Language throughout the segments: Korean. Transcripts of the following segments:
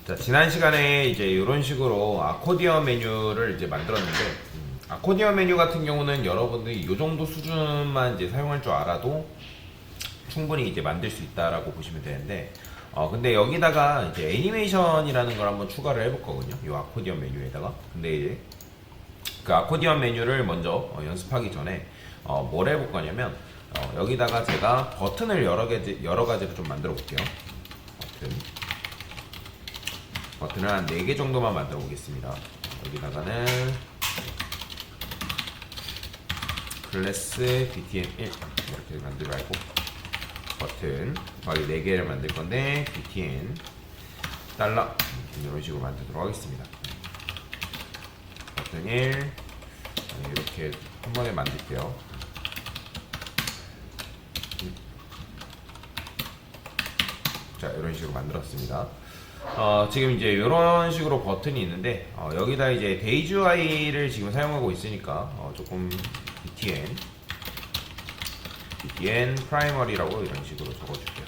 자, 지난 시간에 이제 이런 식으로 아코디언 메뉴를 이제 만들었는데, 아코디언 메뉴 같은 경우는 여러분들이 이 정도 수준만 이제 사용할 줄 알아도 충분히 이제 만들 수 있다라고 보시면 되는데, 근데 여기다가 이제 애니메이션이라는 걸 한번 추가를 해볼 거거든요. 이 아코디언 메뉴에다가. 근데 이제 그 아코디언 메뉴를 먼저 연습하기 전에 뭘 해볼 거냐면, 여기다가 제가 버튼을 여러 가지로 좀 만들어 볼게요. 버튼을 한 4개 정도만 만들어 보겠습니다. 여기다가는 클래스 btn 1 이렇게 만들어 알고 버튼 거기 4개를 만들 건데 btn 달러 이런 식으로 만들도록 하겠습니다. 버튼 1 이렇게 한 번에 만들게요. 자, 이런 식으로 만들었습니다. 지금 이제 이런 식으로 버튼이 있는데 여기다 이제 데이지 UI를 지금 사용하고 있으니까 조금 btn primary라고 이런 식으로 적어줄게요.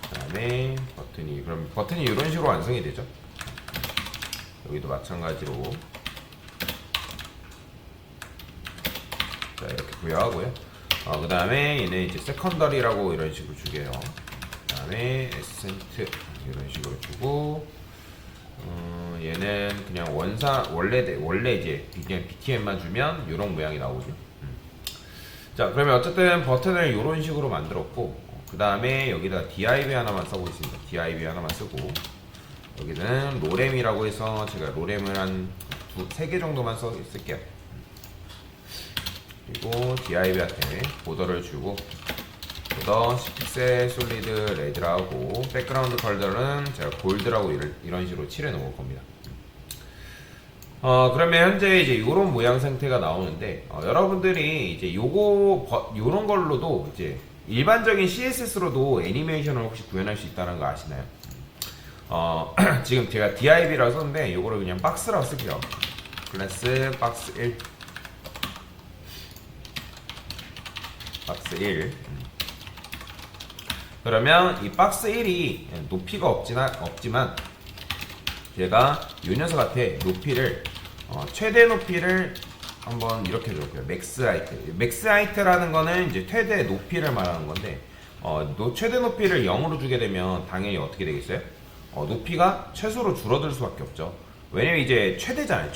그 다음에 그럼 버튼이 이런 식으로 완성이 되죠. 여기도 마찬가지로 자, 이렇게 부여하고요. 그 다음에 얘는 이제 세컨더리라고 이런 식으로 주게요. 그 다음에 에센트 이런 식으로 주고, 얘는 그냥 원래 이제 그냥 btn만 주면 이런 모양이 나오죠. 자, 그러면 어쨌든 버튼을 이런 식으로 만들었고, 그 다음에 여기다 div 하나만 써보겠습니다. div 하나만 쓰고, 여기는 로렘이라고 해서 제가 로렘을 한 3개 정도만 쓸게요. 그리고 div한테 보더를 주고, 보더 10픽셀 솔리드 레드라고, 백그라운드 컬러는 제가 골드라고 이런 식으로 칠해 놓을 겁니다. 그러면 현재 이제 요런 모양 상태가 나오는데, 여러분들이 이제 요런 걸로도 이제 일반적인 CSS로도 애니메이션을 혹시 구현할 수 있다는 거 아시나요? 지금 제가 div라고 썼는데 요거를 그냥 박스라고 쓸게요. 클래스 박스 1 박스 1 그러면 이 박스 1이 높이가 없지만 제가 이 녀석한테 높이를 최대 높이를 한번 이렇게 줘볼게요. 맥스 하이트라는 거는 이제 최대 높이를 말하는 건데 최대 높이를 0으로 주게 되면 당연히 어떻게 되겠어요? 높이가 최소로 줄어들 수밖에 없죠. 왜냐면 이제 최대잖아요.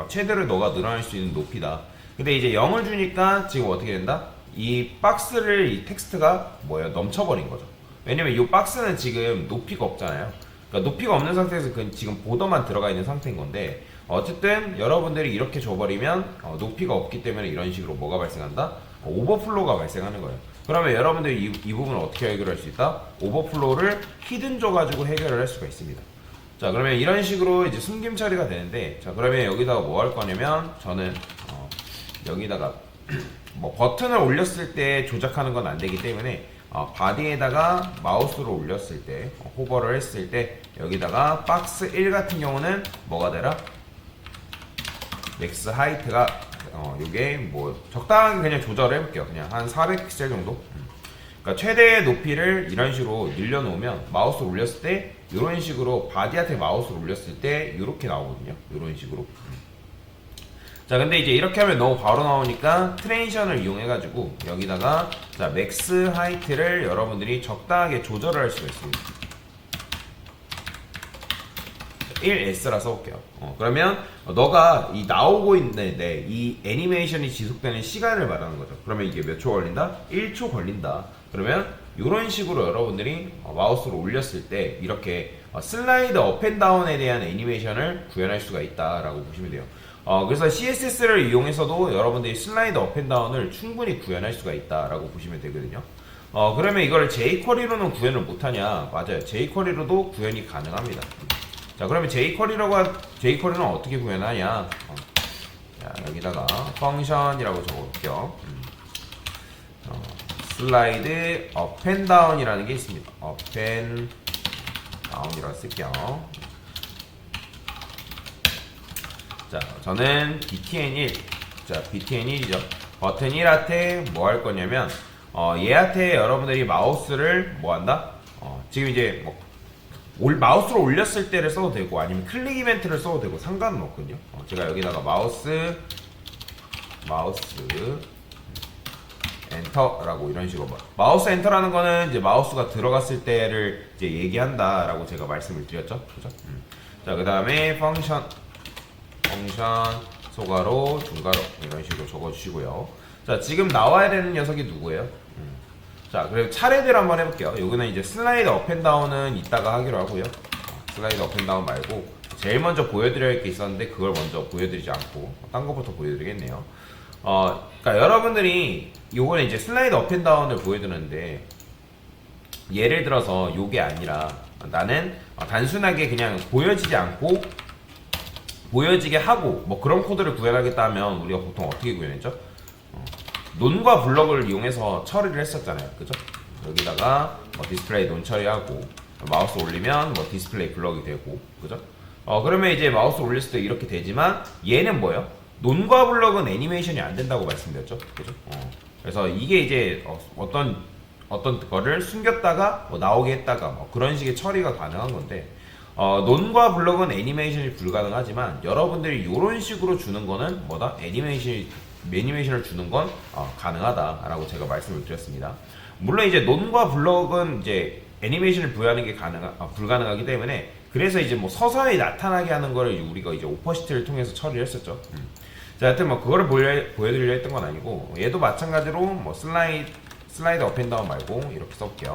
최대를 너가 늘어날 수 있는 높이다. 근데 이제 0을 주니까 지금 어떻게 된다? 이 박스를 이 텍스트가 넘쳐버린 거죠. 왜냐면 이 박스는 지금 높이가 없잖아요. 그러니까 높이가 없는 상태에서 지금 보더만 들어가 있는 상태인 건데, 어쨌든 여러분들이 이렇게 줘버리면 높이가 없기 때문에 이런 식으로 뭐가 발생한다? 오버플로우가 발생하는 거예요. 그러면 여러분들이 이 부분을 어떻게 해결할 수 있다? 오버플로우를 히든 줘가지고 해결을 할 수가 있습니다. 자, 그러면 이런 식으로 이제 숨김 처리가 되는데, 자, 그러면 여기다가 뭐 할 거냐면 저는 여기다가 뭐 버튼을 올렸을 때 조작하는 건 안 되기 때문에 바디에다가 마우스로 올렸을 때 호버를 했을 때 여기다가 박스 1 같은 경우는 뭐가 되라? 맥스 하이트가 요게 뭐 적당하게 그냥 조절을 해볼게요. 그냥 한 400픽셀 정도. 그러니까 최대 높이를 이런 식으로 늘려놓으면 마우스를 올렸을 때 이런 식으로 바디한테 마우스를 올렸을 때 이렇게 나오거든요. 이런 식으로. 자, 근데 이제 이렇게 하면 너무 바로 나오니까 트랜지션을 이용해가지고 여기다가 자 맥스 하이트를 여러분들이 적당하게 조절을 할 수가 있습니다. 1S라 써볼게요. 그러면 너가 이 나오고 있는데 이 애니메이션이 지속되는 시간을 말하는 거죠. 그러면 이게 몇 초 걸린다? 1초 걸린다. 그러면 이런 식으로 여러분들이 마우스로 올렸을 때 이렇게 슬라이드 업앤다운에 대한 애니메이션을 구현할 수가 있다라고 보시면 돼요. 그래서 CSS를 이용해서도 여러분들이 슬라이드 업앤다운을 충분히 구현할 수가 있다라고 보시면 되거든요. 그러면 이걸 jQuery로는 구현을 못하냐? 맞아요. jQuery로도 구현이 가능합니다. 자, 그러면 jQuery는 어떻게 구현하냐? 자, 여기다가 펑션이라고 적어볼게요. 슬라이드 업앤다운이라는 게 있습니다. 업앤다운이라고 쓸게요. 자, 저는 btn1 자, btn1이죠. 버튼 1한테 뭐 할 거냐면 얘한테 여러분들이 마우스를 뭐 한다? 지금 이제 뭐 마우스로 올렸을 때를 써도 되고 아니면 클릭 이벤트를 써도 되고 상관은 없거든요. 제가 여기다가 마우스 엔터라고 이런 식으로 마우스 엔터라는 거는 이제 마우스가 들어갔을 때를 이제 얘기한다라고 제가 말씀을 드렸죠. 그죠? 자, 그 다음에 펑션 소가로 중가로 이런 식으로 적어주시고요. 자, 지금 나와야 되는 녀석이 누구예요? 자, 그리고 차례대로 한번 해볼게요. 여기는 이제 슬라이드 업앤다운은 이따가 하기로 하고요. 슬라이드 업앤다운 말고 제일 먼저 보여드려야 할 게 있었는데 그걸 먼저 보여드리지 않고 딴 거부터 보여드리겠네요. 그러니까 여러분들이 요번에 이제 슬라이드 업앤다운을 보여드렸는데 예를 들어서 요게 아니라 나는 단순하게 그냥 보여지지 않고 보여지게 하고 뭐 그런 코드를 구현하겠다 하면 우리가 보통 어떻게 구현했죠? 논과 블럭을 이용해서 처리를 했었잖아요. 그죠? 여기다가 뭐 디스플레이 논 처리하고 마우스 올리면 뭐 디스플레이 블럭이 되고 그죠? 그러면 이제 마우스 올렸을 때 이렇게 되지만 얘는 뭐예요? 논과 블럭은 애니메이션이 안 된다고 말씀드렸죠. 그죠? 그래서 이게 이제 어떤 거를 숨겼다가 뭐 나오게 했다가 뭐 그런 식의 처리가 가능한 건데 논과 블럭은 애니메이션이 불가능하지만 여러분들이 이런 식으로 주는 거는 뭐다? 애니메이션을 주는 건 가능하다라고 제가 말씀을 드렸습니다. 물론 이제 논과 블럭은 이제 애니메이션을 부여하는 게 불가능하기 때문에 그래서 이제 뭐 서서히 나타나게 하는 거를 우리가 이제 오퍼시티를 통해서 처리를 했었죠. 자, 하여튼 뭐 그거를 보여드리려 했던 건 아니고 얘도 마찬가지로 뭐 슬라이드 업앤다운 말고 이렇게 써볼게요.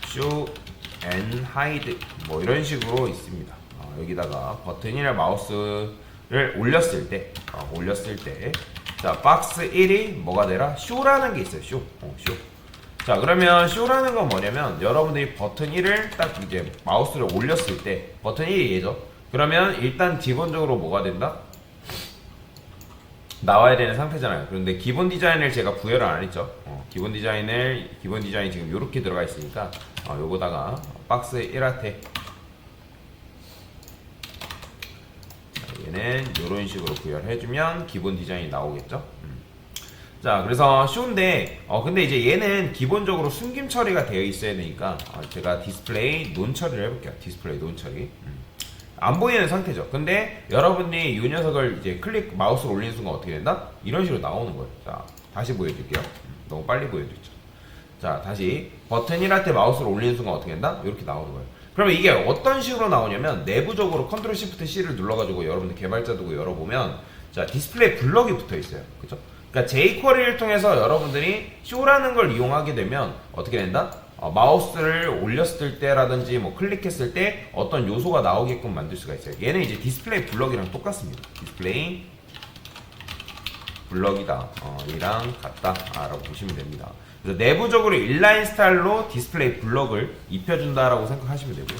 show and hide 뭐 이런 식으로 있습니다. 여기다가 버튼이나 마우스를 올렸을 때 자, 박스 1이 뭐가 되라? show라는 게 있어요. show. 자, 그러면 show라는 건 뭐냐면 여러분들이 버튼 1을 딱 이제 마우스를 올렸을 때 버튼 1이 얘죠. 그러면 일단 기본적으로 뭐가 된다? 나와야 되는 상태잖아요. 그런데 기본 디자인을 제가 구현을 안 했죠. 기본 디자인이 지금 이렇게 들어가 있으니까 요거다가 박스 1한테 얘는 이런 식으로 구현을 해주면 기본 디자인이 나오겠죠. 자, 그래서 쉬운데 근데 이제 얘는 기본적으로 숨김 처리가 되어 있어야 되니까 제가 디스플레이 논 처리를 해볼게요. 디스플레이 논 처리. 안 보이는 상태죠. 근데 여러분이 이 녀석을 이제 마우스를 올리는 순간 어떻게 된다? 이런 식으로 나오는 거예요. 자, 다시 보여드릴게요. 너무 빨리 보여드렸죠. 자, 다시 버튼 1한테 마우스를 올리는 순간 어떻게 된다? 이렇게 나오는 거예요. 그러면 이게 어떤 식으로 나오냐면 내부적으로 컨트롤 시프트 C를 눌러가지고 여러분들 개발자 두고 열어보면 자, 디스플레이 블럭이 붙어 있어요. 그죠? 그러니까 jQuery를 통해서 여러분들이 show라는 걸 이용하게 되면 어떻게 된다? 마우스를 올렸을 때라든지 뭐 클릭했을 때 어떤 요소가 나오게끔 만들 수가 있어요. 얘는 이제 디스플레이 블럭이랑 똑같습니다. 디스플레이 블럭이다. 이랑 같다. 라고 보시면 됩니다. 그래서 내부적으로 인라인 스타일로 디스플레이 블럭을 입혀준다라고 생각하시면 되고요.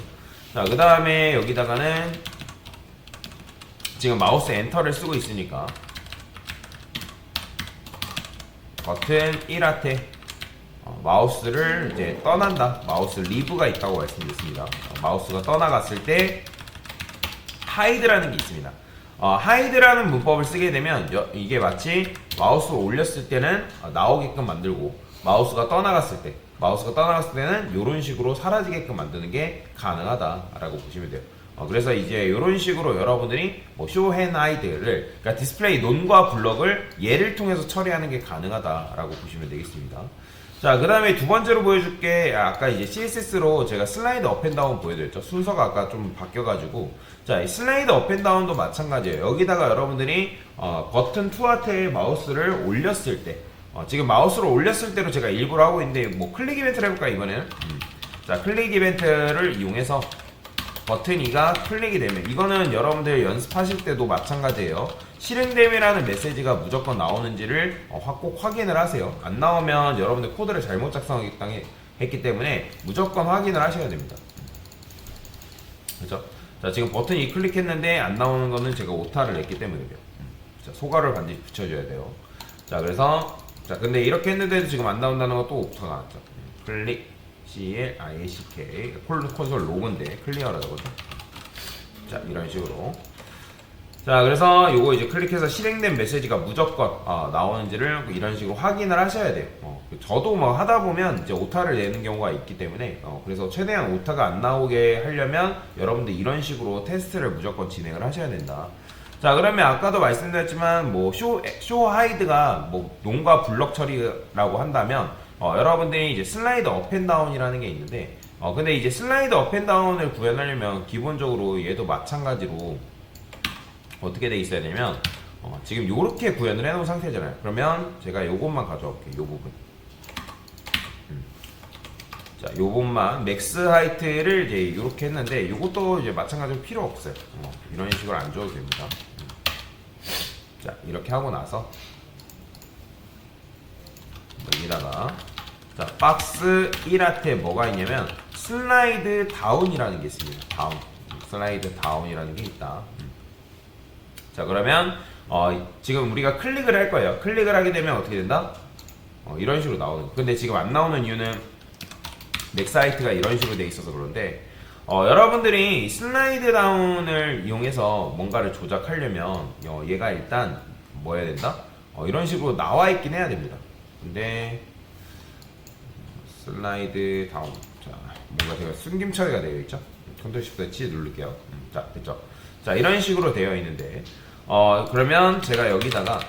자, 그 다음에 여기다가는 지금 마우스 엔터를 쓰고 있으니까 버튼 1한테 마우스를 이제 떠난다. 마우스 리브가 있다고 말씀드렸습니다. 마우스가 떠나갔을 때 하이드라는 게 있습니다. 하이드라는 문법을 쓰게 되면 이게 마치 마우스를 올렸을 때는 나오게끔 만들고 마우스가 떠나갔을 때는 이런 식으로 사라지게끔 만드는 게 가능하다라고 보시면 돼요. 그래서 이제 이런 식으로 여러분들이 뭐 show and hide를 그러니까 디스플레이 논과 블럭을 얘를 통해서 처리하는 게 가능하다라고 보시면 되겠습니다. 자, 그 다음에 두 번째로 보여줄 게 아까 이제 CSS로 제가 슬라이드 업앤다운 보여드렸죠. 순서가 아까 좀 바뀌어가지고 자, 이 슬라이드 업앤다운도 마찬가지예요. 여기다가 여러분들이 버튼 2한테 마우스를 올렸을 때 지금 마우스를 올렸을 때로 제가 일부러 하고 있는데 뭐 클릭 이벤트를 해볼까요 이번에는? 자, 클릭 이벤트를 이용해서 버튼 2가 클릭이 되면 이거는 여러분들 연습하실 때도 마찬가지예요. 실행됨이라는 메시지가 무조건 나오는지를 꼭 확인을 하세요. 안 나오면 여러분들 코드를 잘못 작성했기 때문에 무조건 확인을 하셔야 됩니다. 그렇죠? 자, 지금 버튼 2 클릭했는데 안 나오는 거는 제가 오타를 냈기 때문이에요. 자, 소가를 반드시 붙여줘야 돼요. 자, 그래서 자, 근데 이렇게 했는데도 지금 안 나온다는 것도 오타가 났죠. 클릭 CLICK 콘솔 로그인데 클리어라고 하죠. 자, 이런 식으로. 자, 그래서 요거 이제 클릭해서 실행된 메시지가 무조건 나오는지를 이런 식으로 확인을 하셔야 돼요. 저도 뭐 하다 보면 이제 오타를 내는 경우가 있기 때문에 그래서 최대한 오타가 안 나오게 하려면 여러분들 이런 식으로 테스트를 무조건 진행을 하셔야 된다. 자, 그러면 아까도 말씀드렸지만 뭐 쇼 하이드가 뭐 논과 블럭 처리라고 한다면 여러분들이 이제 슬라이드 업앤다운이라는 게 있는데 근데 이제 슬라이드 업앤다운을 구현하려면 기본적으로 얘도 마찬가지로 어떻게 돼 있어야 되냐면 지금 요렇게 구현을 해놓은 상태잖아요. 그러면 제가 요것만 가져와 볼게요. 요 부분. 자, 요 부분만 맥스 하이트를 이제 요렇게 했는데 요것도 이제 마찬가지로 필요 없어요. 이런 식으로 안 줘도 됩니다. 자, 이렇게 하고 나서 여기다가 자, 박스 1한테 뭐가 있냐면 슬라이드 다운이라는 게 있습니다. 다운. 슬라이드 다운이라는 게 있다. 자, 그러면 지금 우리가 클릭을 할 거예요. 클릭을 하게 되면 어떻게 된다? 이런 식으로 나오는 거. 근데 지금 안 나오는 이유는 맥사이트가 이런 식으로 돼 있어서 그런데 여러분들이 슬라이드 다운을 이용해서 뭔가를 조작하려면 얘가 일단 뭐 해야 된다? 이런 식으로 나와 있긴 해야 됩니다. 근데 슬라이드 다운. 자, 뭔가 제가 숨김 처리가 되어 있죠? 컨트롤 시프트 C 누를게요. 자, 됐죠? 자, 이런 식으로 되어 있는데 그러면 제가 여기다가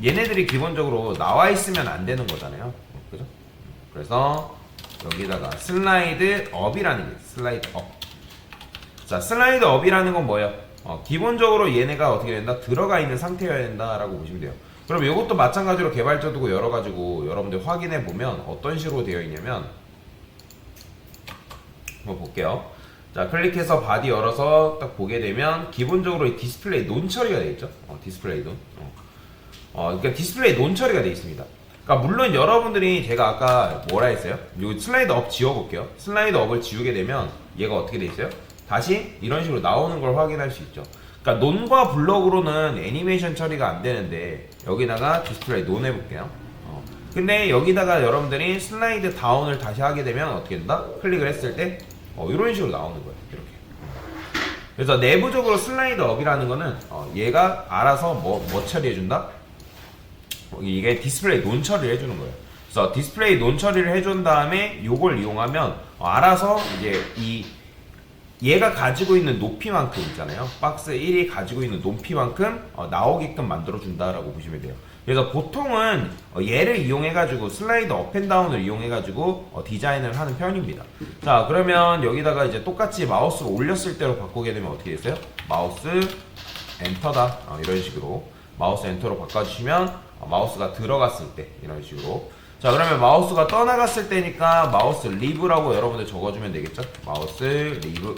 얘네들이 기본적으로 나와 있으면 안 되는 거잖아요. 그죠? 그래서 여기다가 슬라이드 업이라는 게 슬라이드 업. 자, 슬라이드 업이라는 건 뭐예요? 기본적으로 얘네가 어떻게 된다? 들어가 있는 상태여야 된다라고 보시면 돼요. 그럼 이것도 마찬가지로 개발자도 열어가지고 여러분들 확인해 보면 어떤 식으로 되어 있냐면 한번 볼게요. 자, 클릭해서 바디 열어서 딱 보게 되면 기본적으로 이 디스플레이 논 처리가 되어 있죠. 디스플레이 논. 그러니까 디스플레이 논 처리가 되어 있습니다. 그러니까 물론 여러분들이 제가 아까 뭐라 했어요? 요 슬라이드 업 지워볼게요. 슬라이드 업을 지우게 되면 얘가 어떻게 돼 있어요? 다시 이런 식으로 나오는 걸 확인할 수 있죠. 그러니까 논과 블럭으로는 애니메이션 처리가 안 되는데 여기다가 디스플레이 논 해볼게요. 근데 여기다가 여러분들이 슬라이드 다운을 다시 하게 되면 어떻게 된다? 클릭을 했을 때 이런 식으로 나오는 거예요. 이렇게. 그래서 내부적으로 슬라이드 업이라는 거는 얘가 알아서 뭐 처리해준다? 이게 디스플레이 논 처리를 해주는 거예요. 그래서 디스플레이 논 처리를 해준 다음에 요걸 이용하면 알아서 이제 얘가 가지고 있는 높이만큼 있잖아요. 박스 1이 가지고 있는 높이만큼 나오게끔 만들어준다라고 보시면 돼요. 그래서 보통은 얘를 이용해가지고 슬라이드 업앤다운을 이용해가지고 디자인을 하는 편입니다. 자, 그러면 여기다가 이제 똑같이 마우스를 올렸을 때로 바꾸게 되면 어떻게 됐어요? 마우스 엔터다. 이런 식으로 마우스 엔터로 바꿔주시면 마우스가 들어갔을 때 이런 식으로. 자, 그러면 마우스가 떠나갔을 때니까 마우스 리브라고 여러분들 적어주면 되겠죠? 마우스 리브.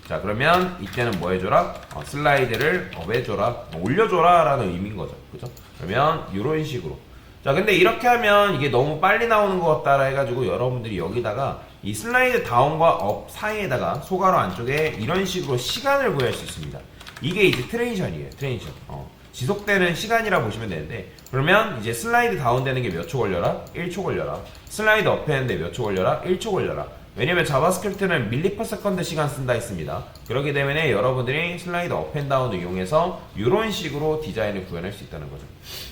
자, 그러면 이때는 뭐 해줘라? 슬라이드를 업해줘라, 올려줘라 라는 의미인 거죠. 그죠? 그러면 이런 식으로. 자, 근데 이렇게 하면 이게 너무 빨리 나오는 것 같다라 해가지고 여러분들이 여기다가 이 슬라이드 다운과 업 사이에다가 소괄호 안쪽에 이런 식으로 시간을 구할 수 있습니다. 이게 이제 트레이션이에요. 트레이션. 지속되는 시간이라 보시면 되는데, 그러면 이제 슬라이드 다운 되는 게 몇 초 걸려라? 1초 걸려라. 슬라이드 업 했는데 몇 초 걸려라? 1초 걸려라. 왜냐면 자바스크립트는 밀리퍼세컨드 시간 쓴다 했습니다. 그렇기 때문에 여러분들이 슬라이드 업 앤 다운을 이용해서 이런 식으로 디자인을 구현할 수 있다는 거죠.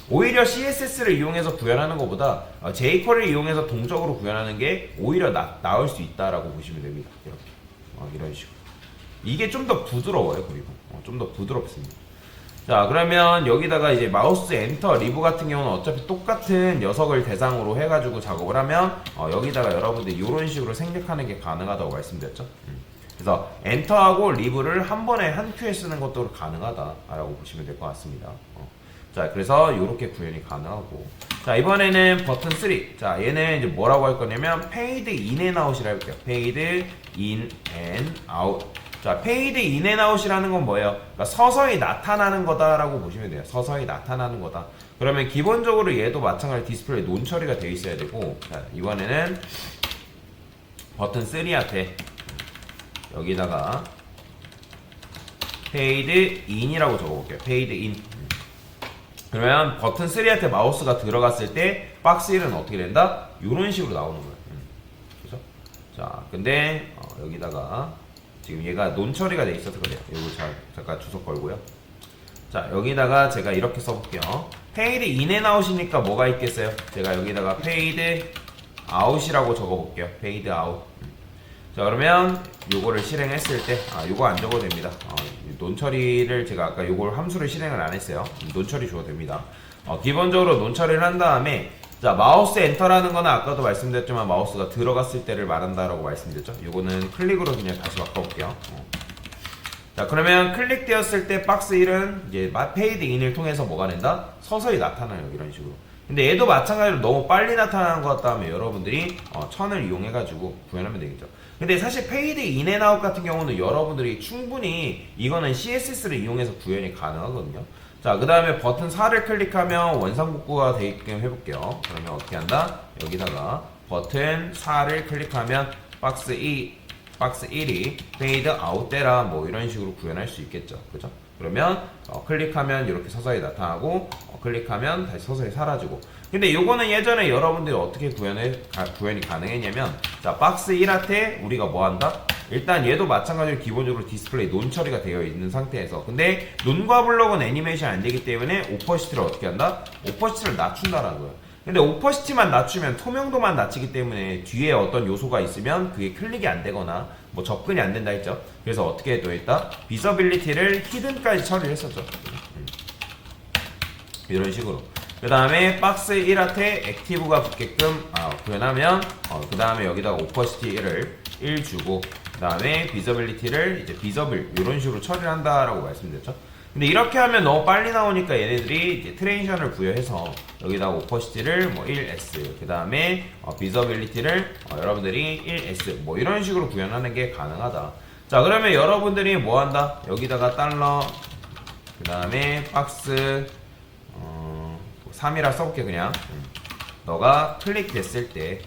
오히려 CSS를 이용해서 구현하는 것보다 jQuery를 이용해서 동적으로 구현하는 게 오히려 나을 수 있다라고 보시면 됩니다. 이렇게 이런 식으로. 이게 좀 더 부드러워요. 그리고 좀 더 부드럽습니다. 자, 그러면 여기다가 이제 마우스 엔터 리브 같은 경우는 어차피 똑같은 녀석을 대상으로 해가지고 작업을 하면 여기다가 여러분들 이런 식으로 생략하는 게 가능하다고 말씀드렸죠. 그래서 엔터하고 리브를 한 번에 한 큐에 쓰는 것도 가능하다라고 보시면 될 것 같습니다. 자, 그래서 이렇게 구현이 가능하고. 자, 이번에는 버튼 3. 자, 얘는 이제 뭐라고 할 거냐면 페이드 인 앤 아웃이라 해볼게요. 페이드 인 앤 아웃. 자, 페이드 인 앤 아웃이라는 건 뭐예요? 그러니까 서서히 나타나는 거다라고 보시면 돼요. 서서히 나타나는 거다. 그러면 기본적으로 얘도 마찬가지로 디스플레이 논 처리가 되어 있어야 되고, 자, 이번에는 버튼 3한테 여기다가 페이드 인이라고 적어볼게요. 페이드 인. 그러면 버튼 3한테 마우스가 들어갔을 때 박스 1은 어떻게 된다? 이런 식으로 나오는 거예요. 그죠? 자, 근데 여기다가 지금 얘가 논 처리가 돼 있어서 그래요. 이거 잠깐 주석 걸고요. 자, 여기다가 제가 이렇게 써볼게요. 페이드 인 앤 아웃이니까 뭐가 있겠어요? 제가 여기다가 페이드 아웃이라고 적어볼게요. 페이드 아웃. 자, 그러면 요거를 실행했을 때, 요거 안 적어도 됩니다. 논 처리를 제가 아까 요걸 함수를 실행을 안 했어요. 논 처리 줘도 됩니다. 기본적으로 논 처리를 한 다음에, 자, 마우스 엔터라는 거는 아까도 말씀드렸지만 마우스가 들어갔을 때를 말한다라고 말씀드렸죠. 요거는 클릭으로 그냥 다시 바꿔볼게요. 자, 그러면 클릭되었을 때 박스 1은 이제 페이드 인을 통해서 뭐가 된다? 서서히 나타나요. 이런 식으로. 근데 얘도 마찬가지로 너무 빨리 나타나는 것 같다 하면 여러분들이 1000을 이용해가지고 구현하면 되겠죠. 근데 사실 페이드 인앤아웃 같은 경우는 여러분들이 충분히 이거는 CSS를 이용해서 구현이 가능하거든요. 자, 그 다음에 버튼 4를 클릭하면 원상복구가 되게끔 해볼게요. 그러면 어떻게 한다? 여기다가 버튼 4를 클릭하면 박스 1이 페이드 아웃 되라 뭐 이런 식으로 구현할 수 있겠죠. 그죠? 그러면 클릭하면 이렇게 서서히 나타나고 클릭하면 다시 서서히 사라지고. 근데 요거는 예전에 여러분들이 어떻게 구현이 가능했냐면, 자, 박스 1한테 우리가 뭐 한다? 일단 얘도 마찬가지로 기본적으로 디스플레이 논 처리가 되어 있는 상태에서, 근데 논과 블록은 애니메이션 안 되기 때문에 오퍼시티를 어떻게 한다? 오퍼시티를 낮춘다라는 거예요. 근데 오퍼시티만 낮추면 투명도만 낮추기 때문에 뒤에 어떤 요소가 있으면 그게 클릭이 안 되거나 뭐 접근이 안 된다 했죠. 그래서 어떻게 되어있다? 비저빌리티를 히든까지 처리를 했었죠. 이런 식으로. 그 다음에 박스 1한테 액티브가 붙게끔 구현하면 그 다음에 여기다가 오퍼시티를 1 주고, 그 다음에 비저빌리티를 이제 비저블 이런 식으로 처리를 한다라고 말씀드렸죠. 근데 이렇게 하면 너무 빨리 나오니까 얘네들이 이제 트랜지션을 부여해서 여기다가 오퍼시티를 뭐 1S, 그 다음에 비저빌리티를 여러분들이 1S 뭐 이런 식으로 구현하는 게 가능하다. 자, 그러면 여러분들이 뭐 한다? 여기다가 달러, 그 다음에 박스 3이라 써볼게. 그냥 너가 클릭되었을 때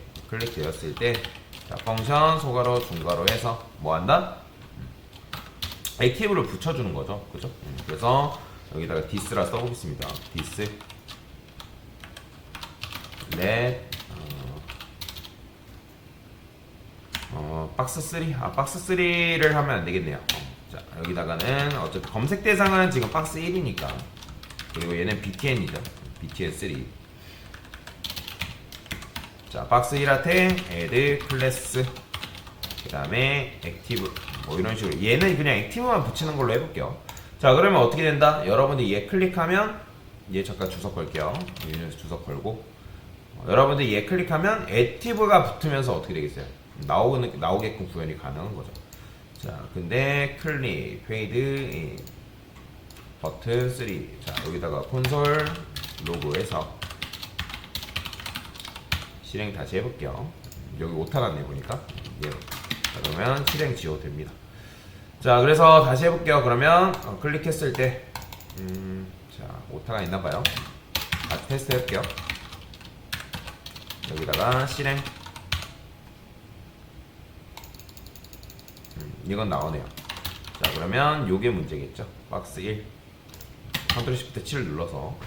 자, 펑션 소괄호 중괄호 해서 뭐 한다? 액티브를 붙여주는 거죠. 그죠? 그래서 여기다가 디스라 써보겠습니다. 디스 넷 박스 3. 박스 3를 하면 안 되겠네요. 자, 여기다가는 어차피 검색 대상은 지금 박스 1이니까, 그리고 얘는 btn이죠. btn 3. 자, 박스 1한테 add 클래스, 그 다음에 액티브 뭐 이런 식으로. 얘는 그냥 액티브만 붙이는 걸로 해볼게요. 자, 그러면 어떻게 된다? 여러분들 얘 클릭하면, 얘 잠깐 주석 걸게요. 유니언스 주석 걸고, 여러분들 얘 클릭하면 액티브가 붙으면서 어떻게 되겠어요? 나오게끔 구현이 가능한 거죠. 자, 근데 클릭 페이드 버튼 3. 자, 여기다가 콘솔 로그에서 실행 다시 해볼게요. 여기 오타 났네 보니까. 예. 자, 그러면 실행 지워도 됩니다. 자, 그래서 다시 해볼게요. 그러면 클릭했을 때 자, 오타가 있나봐요. 다시 테스트 해볼게요. 여기다가 실행. 이건 나오네요. 자, 그러면 요게 문제겠죠. 박스 1 컨트롤 시프트 7을 눌러서,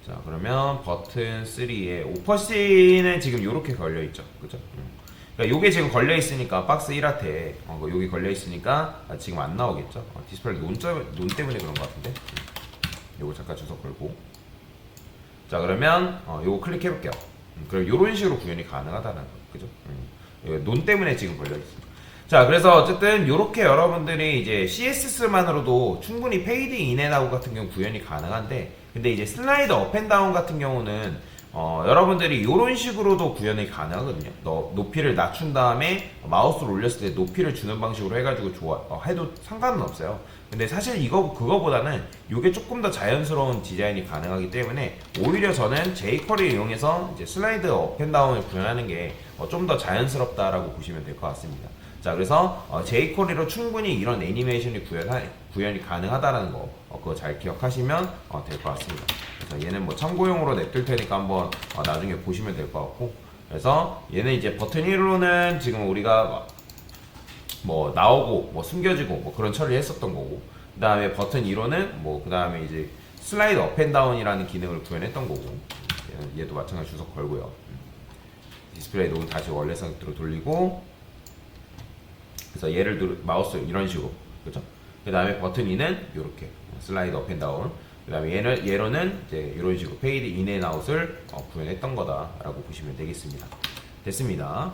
자, 그러면 버튼 3에 오퍼시는 지금 이렇게 걸려있죠. 그죠? 그러니까 요게 지금 걸려있으니까 박스 1한테 여기 걸려있으니까 지금 안 나오겠죠. 디스플레이 논 때문에 그런 것 같은데. 요거 잠깐 주석 걸고, 자, 그러면 요거 클릭해볼게요. 그럼 요런 식으로 구현이 가능하다는 거. 그죠? 논 때문에 지금 걸려있습니다. 자, 그래서 어쨌든 요렇게 여러분들이 이제 CSS만으로도 충분히 페이드 인앤아웃 같은 경우 구현이 가능한데, 근데 이제 슬라이드 업앤다운 같은 경우는 여러분들이 요런 식으로도 구현이 가능하거든요. 높이를 낮춘 다음에 마우스를 올렸을 때 높이를 주는 방식으로 해가지고 해도 상관은 없어요. 근데 사실 그거보다는 요게 조금 더 자연스러운 디자인이 가능하기 때문에 오히려 저는 jQuery를 이용해서 이제 슬라이드 업앤다운을 구현하는 게 좀 더 자연스럽다라고 보시면 될 것 같습니다. 자, 그래서 jQuery로 충분히 이런 애니메이션이 구현이 가능하다는 거 그거 잘 기억하시면 될 것 같습니다. 그래서 얘는 뭐 참고용으로 냅둘 테니까 한번 나중에 보시면 될 것 같고, 그래서 얘는 이제 버튼 1로는 지금 우리가 뭐 나오고 뭐 숨겨지고 뭐 그런 처리를 했었던 거고, 그 다음에 버튼 2로는 뭐 그 다음에 이제 슬라이드 업앤다운이라는 기능을 구현했던 거고, 얘도 마찬가지 주석 걸고요. 디스플레이 녹음 다시 원래 상태로 돌리고, 그래서 얘를 마우스 이런 식으로, 그죠? 그 다음에 버튼 2는 이렇게 슬라이드 업앤다운. 그다음에 얘로는 이제 이런 식으로 페이드 인앤아웃을 구현했던 거다라고 보시면 되겠습니다. 됐습니다.